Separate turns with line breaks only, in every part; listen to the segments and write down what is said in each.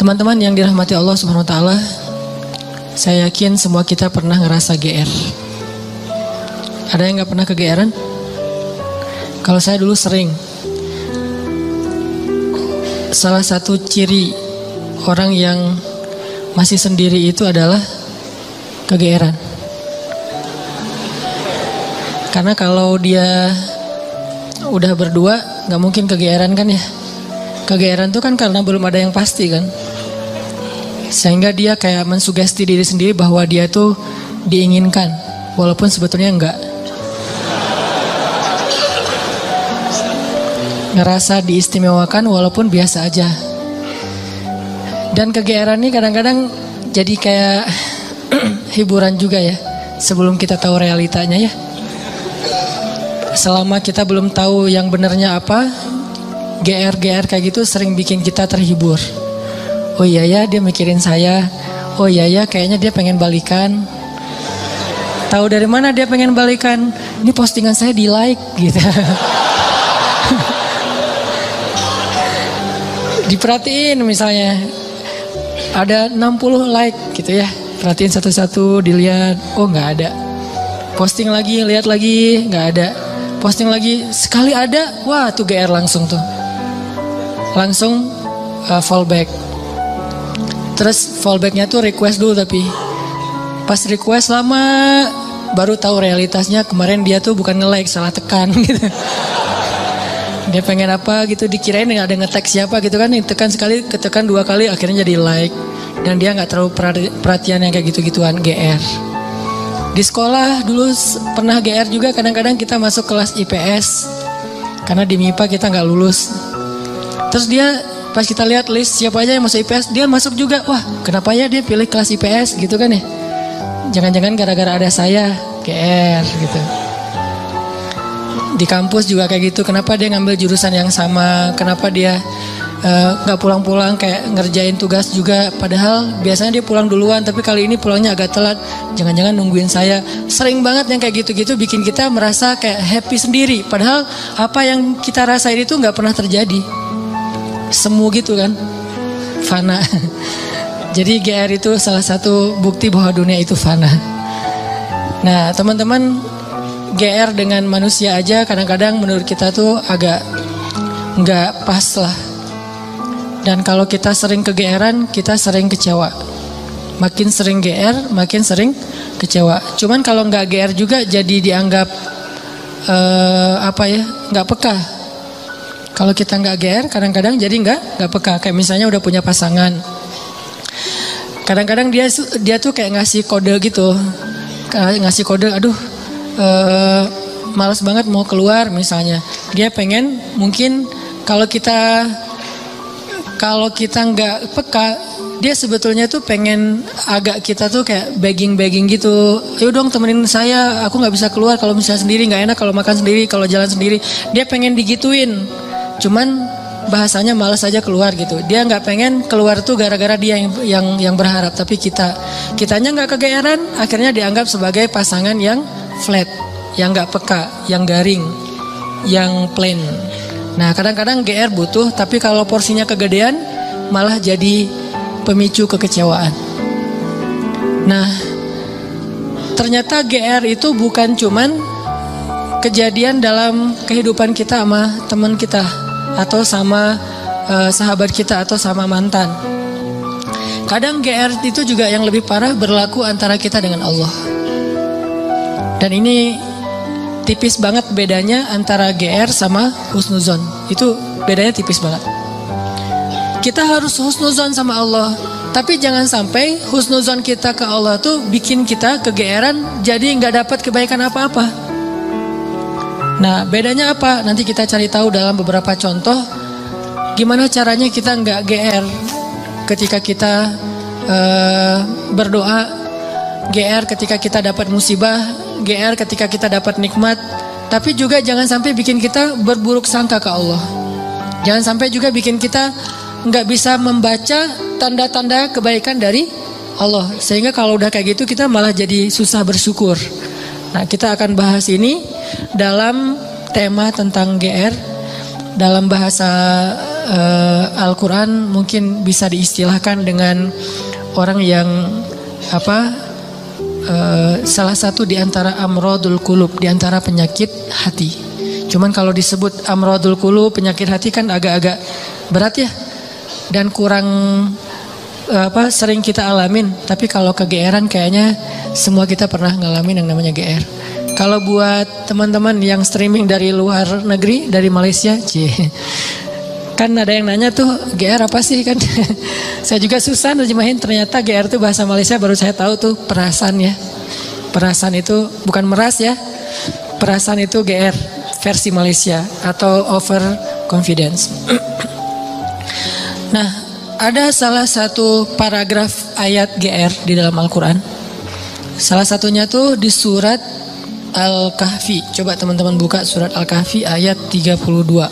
Teman-teman yang dirahmati Allah Subhanahu wa taala, saya yakin semua kita pernah ngerasa GR. Ada yang nggak pernah kegeeran? Kalau saya dulu sering. Salah satu ciri orang yang masih sendiri itu adalah kegeeran. Karena kalau dia udah berdua nggak mungkin kegeeran kan ya. Kegeeran itu kan karena belum ada yang pasti kan. Sehingga dia kayak mensugesti diri sendiri bahwa dia tuh diinginkan, walaupun sebetulnya enggak. Ngerasa diistimewakan walaupun biasa aja. Dan kegeeran ini kadang-kadang jadi kayak hiburan juga ya, sebelum kita tahu realitanya ya. Selama kita belum tahu yang benarnya apa, GR kayak gitu sering bikin kita terhibur. Oh iya ya dia mikirin saya. Oh iya ya kayaknya dia pengen balikan. Tahu dari mana dia pengen balikan? Ini postingan saya di like gitu. Diperhatiin misalnya ada 60 like gitu ya. Perhatiin satu-satu, dilihat. Oh nggak ada. Posting lagi, lihat lagi, nggak ada. Posting lagi, sekali ada, wah tuh GR langsung tuh. Langsung fallback. Terus fallbacknya tuh request dulu, tapi pas request lama baru tahu realitasnya kemarin dia tuh bukan nge-like, salah tekan gitu. Dia pengen apa gitu, dikirain ada nge-tag siapa gitu kan, tekan sekali, ketekan 2 kali akhirnya jadi like. Dan dia nggak terlalu perhatian yang kayak gitu-gituan, GR. Di sekolah dulu pernah GR juga, kadang-kadang kita masuk kelas IPS karena di MIPA kita nggak lulus. Terus dia pas kita lihat list siapa aja yang masuk IPS, dia masuk juga. Wah, kenapa ya dia pilih kelas IPS gitu kan ya? Jangan-jangan gara-gara ada saya, GR gitu. Di kampus juga kayak gitu. Kenapa dia ngambil jurusan yang sama? Kenapa dia nggak pulang-pulang kayak ngerjain tugas juga? Padahal biasanya dia pulang duluan, tapi kali ini pulangnya agak telat. Jangan-jangan nungguin saya. Sering banget yang kayak gitu-gitu bikin kita merasa kayak happy sendiri. Padahal apa yang kita rasain itu nggak pernah terjadi. Semu gitu kan, fana. Jadi GR itu salah satu bukti bahwa dunia itu fana. Nah teman-teman, GR dengan manusia aja kadang-kadang menurut kita tuh agak nggak pas lah. Dan kalau kita sering kegeeran, kita sering kecewa. Makin sering GR, makin sering kecewa. Cuman kalau nggak GR juga jadi dianggap nggak peka. Kalau kita nggak GR, kadang-kadang jadi nggak peka. Kayak misalnya udah punya pasangan, kadang-kadang dia tuh kayak ngasih kode gitu, aduh, malas banget mau keluar misalnya. Dia pengen mungkin kalau kita nggak peka, dia sebetulnya tuh pengen agak kita tuh kayak begging gitu. Ayo dong temenin saya, aku nggak bisa keluar kalau misalnya sendiri, nggak enak kalau makan sendiri, kalau jalan sendiri. Dia pengen digituin. Cuman bahasanya malas aja keluar gitu. Dia nggak pengen keluar tuh gara-gara dia yang berharap. Tapi kitanya nggak kegeeran, akhirnya dianggap sebagai pasangan yang flat, yang nggak peka, yang garing, yang plain. Nah kadang-kadang GR butuh, tapi kalau porsinya kegedean malah jadi pemicu kekecewaan. Nah ternyata GR itu bukan cuman kejadian dalam kehidupan kita sama teman kita, atau sama sahabat kita, atau sama mantan. Kadang GR itu juga yang lebih parah berlaku antara kita dengan Allah. Dan ini tipis banget bedanya antara GR sama husnuzon. Itu bedanya tipis banget. Kita harus husnuzon sama Allah, tapi jangan sampai husnuzon kita ke Allah tuh bikin kita kegeeran, jadi nggak dapat kebaikan apa-apa. Nah bedanya apa? Nanti kita cari tahu dalam beberapa contoh. Gimana caranya kita nggak GR ketika kita berdoa, GR ketika kita dapat musibah, GR ketika kita dapat nikmat. Tapi juga jangan sampai bikin kita berburuk sangka ke Allah. Jangan sampai juga bikin kita nggak bisa membaca tanda-tanda kebaikan dari Allah. Sehingga kalau udah kayak gitu kita malah jadi susah bersyukur. Nah kita akan bahas ini dalam tema tentang GR dalam bahasa Al-Quran mungkin bisa diistilahkan dengan orang yang salah satu di antara amrodul qulub, di antara penyakit hati. Cuman kalau disebut amrodul qulub, penyakit hati kan agak-agak berat ya, dan kurang sering kita alamin. Tapi kalau kegeeran kayaknya semua kita pernah ngalamin yang namanya GR. Kalau buat teman-teman yang streaming dari luar negeri, dari Malaysia, kan ada yang nanya tuh GR apa sih kan? Saya juga susah nerjemahin, ternyata GR itu bahasa Malaysia, baru saya tahu tuh perasaan ya. Perasaan itu bukan meras ya. Perasaan itu GR versi Malaysia atau over confidence. Nah, ada salah satu paragraf ayat GR di dalam Al-Quran. Salah satunya tuh di surat Al-Kahfi. Coba teman-teman buka surat Al-Kahfi ayat 32.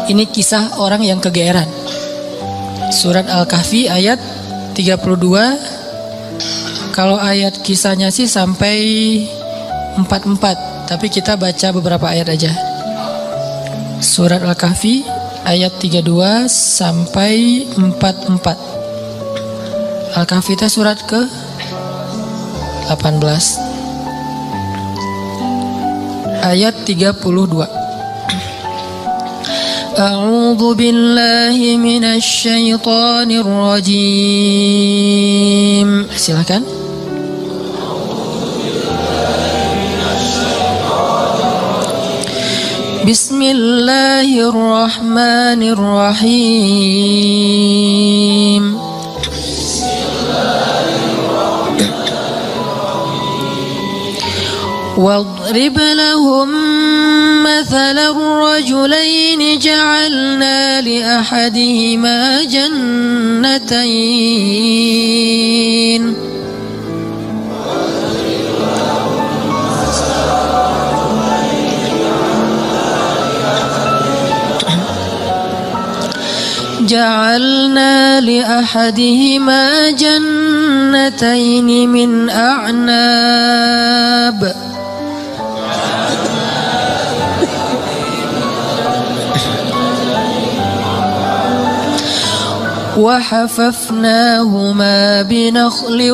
Ini kisah orang yang kegeeran. Surat Al-Kahfi ayat 32. Kalau ayat kisahnya sih sampai 44, tapi kita baca beberapa ayat aja. Surat Al-Kahfi ayat 32 sampai 44. Al-Kahfi itu surat ke 18. Ayat 32. A'udzu billahi minasy syaithanir rajim. Silakan. Bismillahirrahmanirrahim. واضرب لهم مثلا الرجلين جعلنا لأحدهما جنتين من أعناب وحففناهما بنخل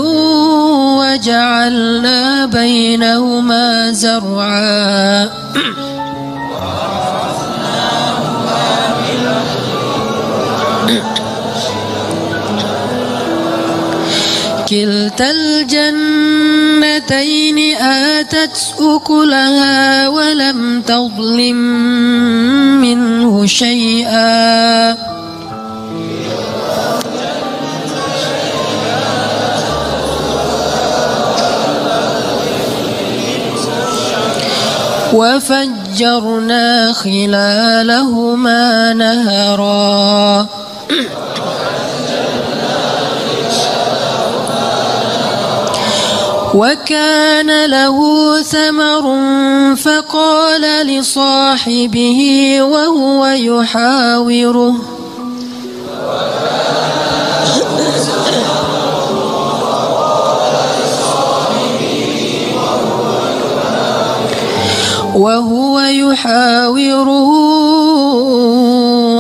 وجعلنا بينهما زرعا كلتا الجنتين آتت أكلها ولم تظلم منه شيئا وفجرنا خلالهما نهرا وكان له ثمر فقال لصاحبه وهو يحاوره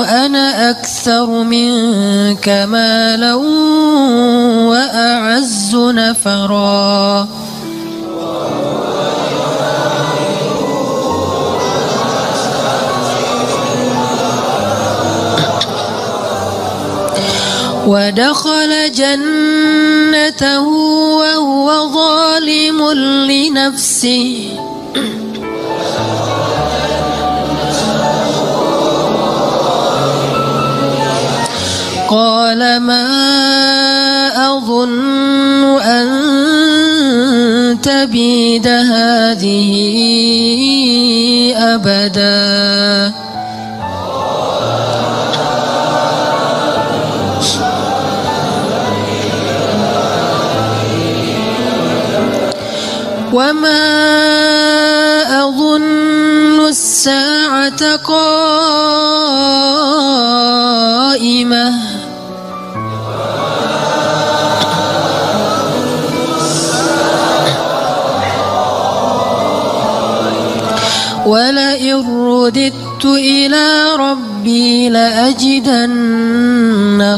أنا أكثر منك مالا وأعز نفرا ودخل جنته وهو ظالم لنفسه قال ما أظن أن تبيد هذه أبدا وما أظن الساعة قائمة ولئن رددت إلى ربي ربي لأجدن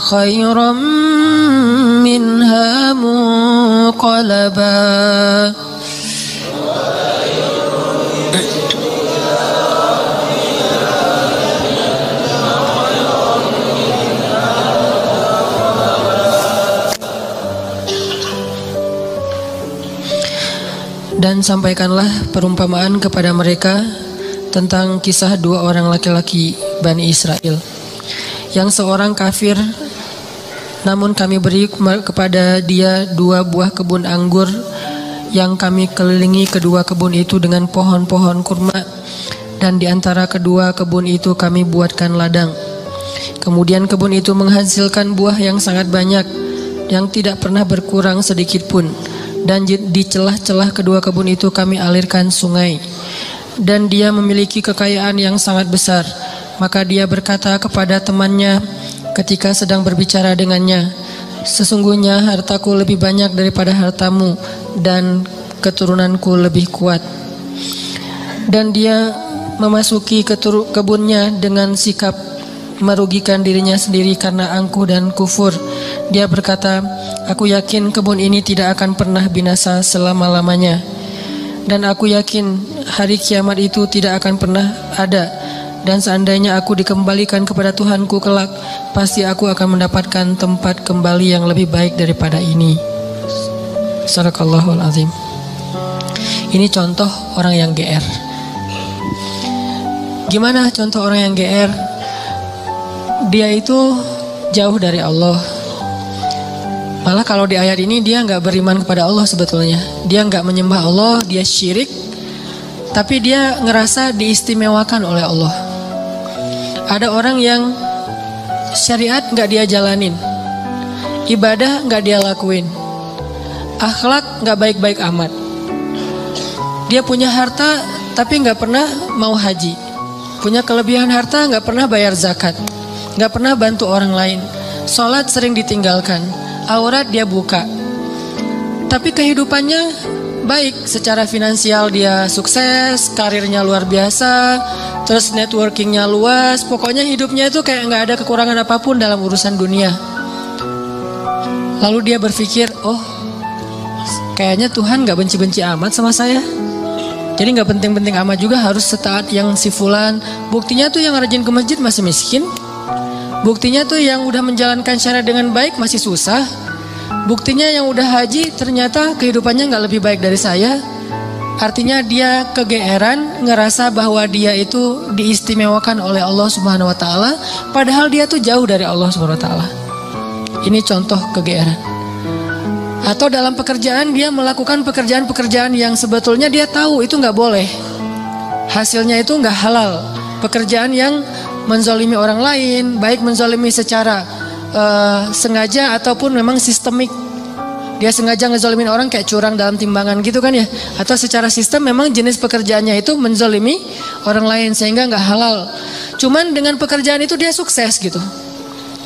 خيرا منها منقلبا. Dan sampaikanlah perumpamaan kepada mereka tentang kisah dua orang laki-laki Bani Israel, yang seorang kafir, namun kami beri kepada dia dua buah kebun anggur yang kami kelilingi kedua kebun itu dengan pohon-pohon kurma, dan di antara kedua kebun itu kami buatkan ladang. Kemudian kebun itu menghasilkan buah yang sangat banyak, yang tidak pernah berkurang sedikit pun. Dan di celah-celah kedua kebun itu kami alirkan sungai. Dan dia memiliki kekayaan yang sangat besar. Maka dia berkata kepada temannya ketika sedang berbicara dengannya, sesungguhnya hartaku lebih banyak daripada hartamu, dan keturunanku lebih kuat. Dan dia memasuki kebunnya dengan sikap merugikan dirinya sendiri karena angkuh dan kufur. Dia berkata, aku yakin kebun ini tidak akan pernah binasa selama-lamanya, dan aku yakin hari kiamat itu tidak akan pernah ada, dan seandainya aku dikembalikan kepada Tuhanku kelak, pasti aku akan mendapatkan tempat kembali yang lebih baik daripada ini. Sadaqallahul azim. Ini contoh orang yang GR. Gimana contoh orang yang GR? Dia itu jauh dari Allah. Malah kalau di ayat ini dia nggak beriman kepada Allah sebetulnya. Dia nggak menyembah Allah, dia syirik. Tapi dia ngerasa diistimewakan oleh Allah. Ada orang yang syariat nggak dia jalanin, ibadah nggak dia lakuin, akhlak nggak baik-baik amat. Dia punya harta tapi nggak pernah mau haji. Punya kelebihan harta nggak pernah bayar zakat, nggak pernah bantu orang lain. Sholat sering ditinggalkan, aurat dia buka. Tapi kehidupannya baik, secara finansial dia sukses, karirnya luar biasa, terus networkingnya luas. Pokoknya hidupnya itu kayak nggak ada kekurangan apapun dalam urusan dunia. Lalu dia berpikir, oh kayaknya Tuhan nggak benci-benci amat sama saya. Jadi nggak penting-penting amat juga harus setaat yang si fulan. Buktinya tuh yang rajin ke masjid masih miskin. Buktinya tuh yang udah menjalankan syariat dengan baik masih susah. Buktinya yang udah haji ternyata kehidupannya nggak lebih baik dari saya. Artinya dia kegeeran, ngerasa bahwa dia itu diistimewakan oleh Allah Subhanahu Wa Taala, padahal dia tuh jauh dari Allah Subhanahu Wa Taala. Ini contoh kegeeran. Atau dalam pekerjaan dia melakukan pekerjaan-pekerjaan yang sebetulnya dia tahu itu nggak boleh, hasilnya itu nggak halal. Pekerjaan yang menzalimi orang lain, baik menzalimi secara sengaja ataupun memang sistemik. Dia sengaja ngezalimin orang kayak curang dalam timbangan gitu kan ya. Atau secara sistem memang jenis pekerjaannya itu menzalimi orang lain sehingga nggak halal. Cuman dengan pekerjaan itu dia sukses gitu.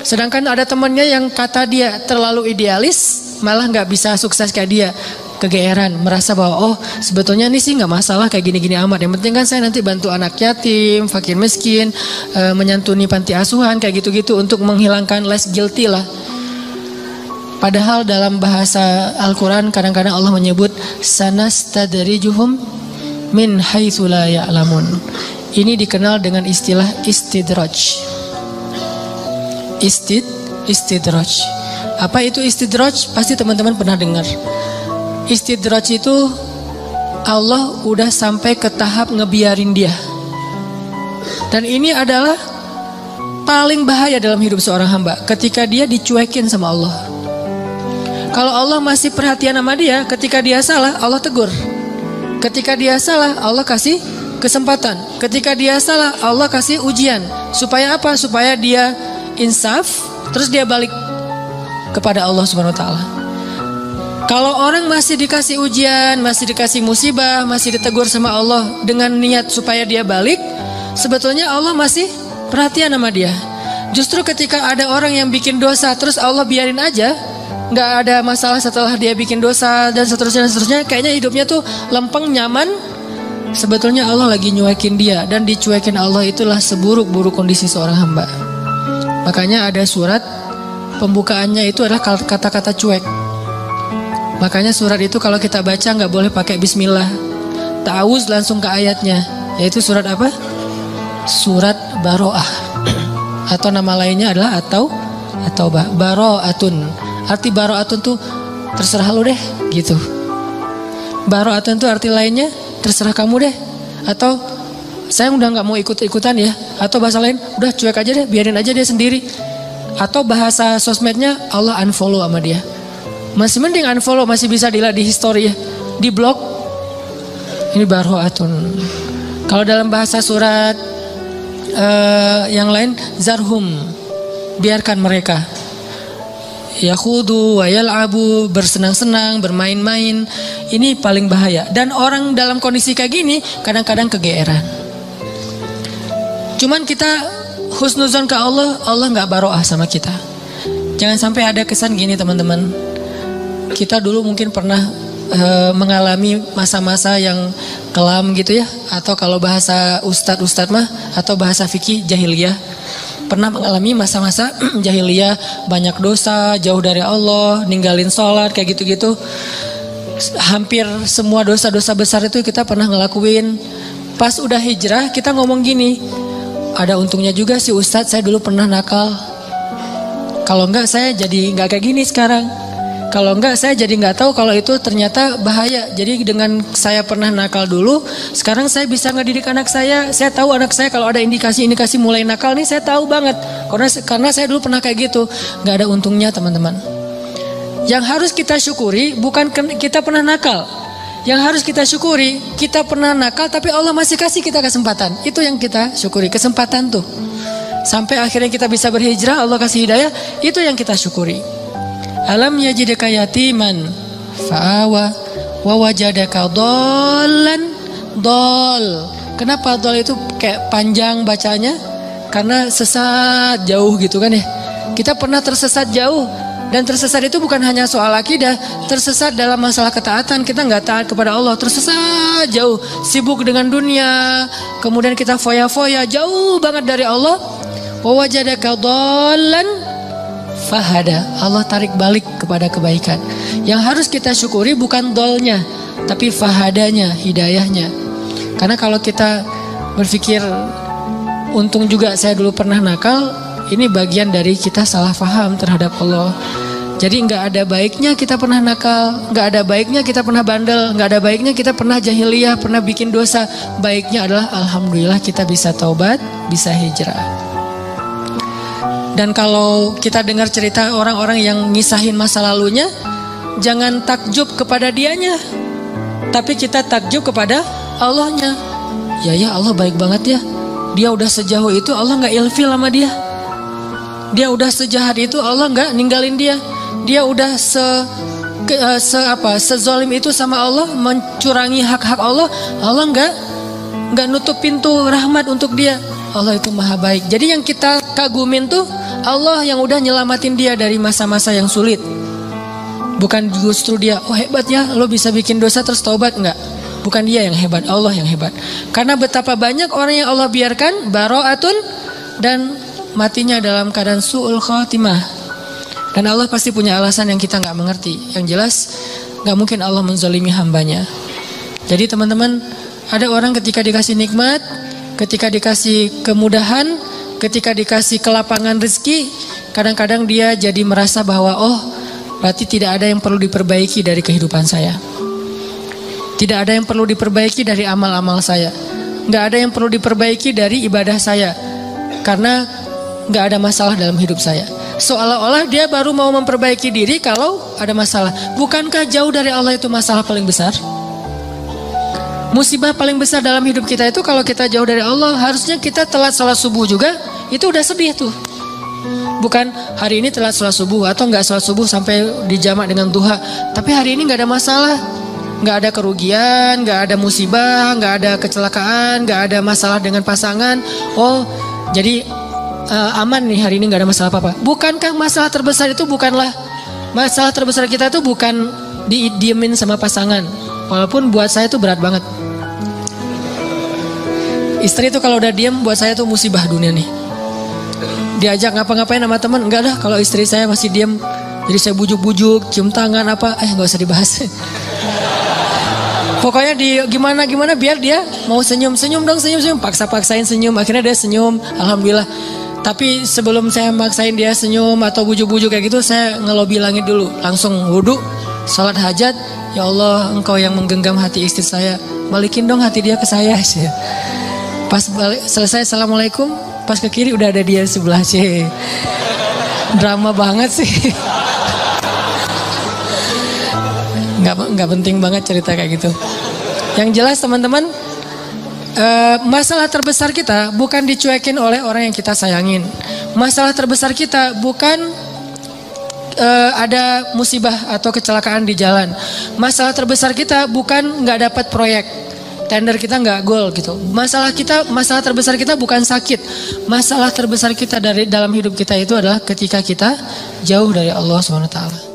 Sedangkan ada temannya yang kata dia terlalu idealis, malah nggak bisa sukses kayak dia. Kegeeran, merasa bahwa oh sebetulnya ini sih nggak masalah kayak gini-gini amat. Yang penting kan saya nanti bantu anak yatim, fakir miskin, menyantuni panti asuhan kayak gitu-gitu untuk menghilangkan less guilty lah. Padahal dalam bahasa Al-Quran kadang-kadang Allah menyebut sanastadrijuhum min haitsu la ya'lamun. Ini dikenal dengan istilah istidraj. Istidraj. Apa itu istidraj? Pasti teman-teman pernah dengar. Istidraj itu Allah udah sampai ke tahap ngebiarin dia. Dan ini adalah paling bahaya dalam hidup seorang hamba, ketika dia dicuekin sama Allah. Kalau Allah masih perhatian sama dia, ketika dia salah Allah tegur. Ketika dia salah Allah kasih kesempatan. Ketika dia salah Allah kasih ujian. Supaya apa? Supaya dia insaf, terus dia balik kepada Allah Subhanahu Wa Taala. Kalau orang masih dikasih ujian, masih dikasih musibah, masih ditegur sama Allah dengan niat supaya dia balik, sebetulnya Allah masih perhatian sama dia. Justru ketika ada orang yang bikin dosa terus Allah biarin aja, nggak ada masalah setelah dia bikin dosa dan seterusnya, kayaknya hidupnya tuh lempeng, nyaman, Sebetulnya Allah lagi nyuekin dia, dan dicuekin Allah itulah seburuk-buruk kondisi seorang hamba. Makanya ada surat pembukaannya itu adalah kata-kata cuek. Makanya surat itu kalau kita baca nggak boleh pakai bismillah. Ta'awuz langsung ke ayatnya, yaitu surat apa? Surat Baro'ah. Atau nama lainnya adalah At-Taubah. Baro'atun. Arti Baro'atun tuh terserah lo deh gitu. Baro'atun tuh arti lainnya terserah kamu deh. Atau saya udah nggak mau ikut-ikutan ya. Atau bahasa lain udah cuek aja deh, biarin aja dia sendiri. Atau bahasa sosmednya Allah unfollow sama dia. Masih mending unfollow, masih bisa dilihat di history ya. Di blog ini baro'atun. Kalau dalam bahasa surat yang lain zarhum, biarkan mereka. Yakhudu wa yal'abu, bersenang-senang, bermain-main. Ini paling bahaya. Dan orang dalam kondisi kayak gini kadang-kadang kegeeran. Cuman kita husnuzon ke Allah, Allah nggak baroah sama kita. Jangan sampai ada kesan gini teman-teman. Kita dulu mungkin pernah mengalami masa-masa yang kelam gitu ya. Atau kalau bahasa ustadz mah, atau bahasa fikih jahiliyah, pernah mengalami masa-masa jahiliyah, banyak dosa, jauh dari Allah, ninggalin sholat kayak gitu-gitu. Hampir semua dosa-dosa besar itu kita pernah ngelakuin. Pas udah hijrah kita ngomong gini, ada untungnya juga sih Ustadz, saya dulu pernah nakal. Kalau enggak saya jadi enggak kayak gini sekarang. Kalau enggak saya jadi enggak tahu kalau itu ternyata bahaya. Jadi dengan saya pernah nakal dulu, sekarang saya bisa ngedidik anak saya. Saya tahu anak saya kalau ada indikasi-indikasi mulai nakal nih, saya tahu banget. Karena saya dulu pernah kayak gitu. Enggak ada untungnya teman-teman. Yang harus kita syukuri bukan kita pernah nakal. Yang harus kita syukuri, kita pernah nakal tapi Allah masih kasih kita kesempatan. Itu yang kita syukuri, kesempatan tuh. Sampai akhirnya kita bisa berhijrah, Allah kasih hidayah, itu yang kita syukuri. Alam yajidaka yatiman fa'awa wa wajadaka dhallan dol. Kenapa dol itu kayak panjang bacanya? Karena sesat jauh gitu kan ya. Kita pernah tersesat jauh. Dan tersesat itu bukan hanya soal akidah, tersesat dalam masalah ketaatan. Kita nggak taat kepada Allah, tersesat jauh, sibuk dengan dunia, kemudian kita foya-foya jauh banget dari Allah. Wa wajadaka dhallan fahada. Allah tarik balik kepada kebaikan. Yang harus kita syukuri bukan dolnya, tapi fahadanya, hidayahnya. Karena kalau kita berpikir untung juga saya dulu pernah nakal, ini bagian dari kita salah faham terhadap Allah. Jadi nggak ada baiknya kita pernah nakal, nggak ada baiknya kita pernah bandel, nggak ada baiknya kita pernah jahiliyah, pernah bikin dosa. Baiknya adalah alhamdulillah kita bisa taubat, bisa hijrah. Dan kalau kita dengar cerita orang-orang yang ngisahin masa lalunya, jangan takjub kepada dianya, tapi kita takjub kepada Allahnya. Ya Allah baik banget ya. Dia udah sejauh itu Allah nggak ilfil sama dia. Dia udah sejahat itu Allah nggak ninggalin dia. Dia udah sezolim itu sama Allah, mencurangi hak-hak Allah. Allah nggak nutup pintu rahmat untuk dia. Allah itu maha baik. Jadi yang kita kagumin tuh Allah yang udah nyelamatin dia dari masa-masa yang sulit. Bukan justru dia, oh hebat ya lo bisa bikin dosa terus taubat. Enggak. Bukan dia yang hebat, Allah yang hebat. Karena betapa banyak orang yang Allah biarkan baro'atun dan matinya dalam keadaan su'ul khatimah. Dan Allah pasti punya alasan yang kita gak mengerti. Yang jelas gak mungkin Allah menzalimi hambanya. Jadi teman-teman, ada orang ketika dikasih nikmat, ketika dikasih kemudahan, ketika dikasih kelapangan rezeki, kadang-kadang dia jadi merasa bahwa oh berarti tidak ada yang perlu diperbaiki dari kehidupan saya. Tidak ada yang perlu diperbaiki dari amal-amal saya. Gak ada yang perlu diperbaiki dari ibadah saya. Karena gak ada masalah dalam hidup saya. Seolah-olah dia baru mau memperbaiki diri kalau ada masalah. Bukankah jauh dari Allah itu masalah paling besar? Musibah paling besar dalam hidup kita itu kalau kita jauh dari Allah. Harusnya kita telat salat subuh juga, itu udah sedih tuh. Bukan hari ini telat salat subuh atau gak salat subuh sampai dijamak dengan duha. Tapi hari ini gak ada masalah. Gak ada kerugian, gak ada musibah, gak ada kecelakaan, gak ada masalah dengan pasangan. Oh jadi aman nih hari ini gak ada masalah apa-apa. Bukankah masalah terbesar itu bukanlah, masalah terbesar kita itu bukan didiemin sama pasangan. Walaupun buat saya itu berat banget. Istri itu kalau udah diem buat saya tuh musibah dunia nih. Diajak ngapa-ngapain sama teman, enggak dah kalau istri saya masih diem. Jadi saya bujuk-bujuk, cium tangan apa, nggak usah dibahas. Pokoknya gimana biar dia mau senyum dong, senyum, paksain senyum, akhirnya dia senyum, alhamdulillah. Tapi sebelum saya maksain dia senyum atau bujuk-bujuk kayak gitu, saya ngelobi langit dulu, langsung wudhu, salat hajat. Ya Allah, Engkau yang menggenggam hati istri saya, balikin dong hati dia ke saya. Pas selesai assalamualaikum, pas ke kiri udah ada dia sebelah sih. Drama banget sih. Nggak penting banget cerita kayak gitu. Yang jelas teman-teman, masalah terbesar kita bukan dicuekin oleh orang yang kita sayangin. Masalah terbesar kita bukan ada musibah atau kecelakaan di jalan. Masalah terbesar kita bukan nggak dapat proyek, tender kita nggak goal gitu. Masalah terbesar kita bukan sakit. Masalah terbesar kita dalam hidup kita itu adalah ketika kita jauh dari Allah SWT.